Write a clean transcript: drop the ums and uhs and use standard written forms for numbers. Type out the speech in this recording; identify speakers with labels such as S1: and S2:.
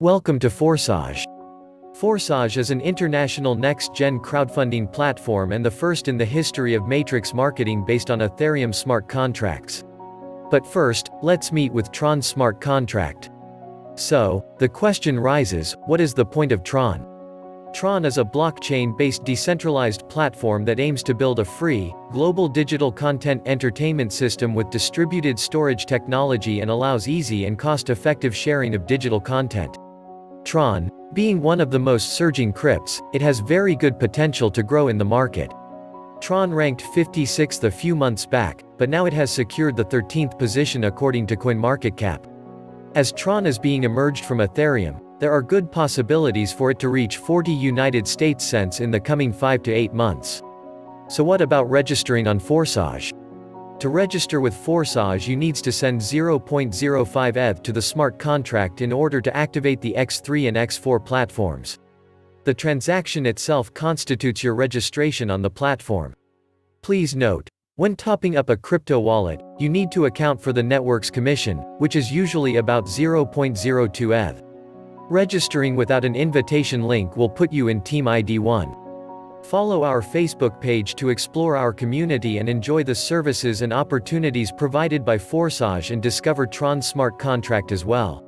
S1: Welcome to Forsage. Forsage is an international next-gen crowdfunding platform and the first in the history of matrix marketing based on Ethereum smart contracts. But first, let's meet with Tron Smart Contract. So, the question rises, what is the point of Tron? Tron is a blockchain-based decentralized platform that aims to build a free, global digital content entertainment system with distributed storage technology and allows easy and cost-effective sharing of digital content. Tron, being one of the most surging crypts, it has very good potential to grow in the market. Tron ranked 56th a few months back, but now it has secured the 13th position according to CoinMarketCap. As Tron is being emerged from Ethereum, there are good possibilities for it to reach 40 United States cents in the coming 5 to 8 months. So what about registering on Forsage? To register with Forsage you needs to send 0.05 ETH to the smart contract in order to activate the X3 and X4 platforms. The transaction itself constitutes your registration on the platform. Please note, when topping up a crypto wallet, you need to account for the network's commission, which is usually about 0.02 ETH. Registering without an invitation link will put you in Team ID 1. Follow our Facebook page to explore our community and enjoy the services and opportunities provided by Forsage and discover Tron Smart Contract as well.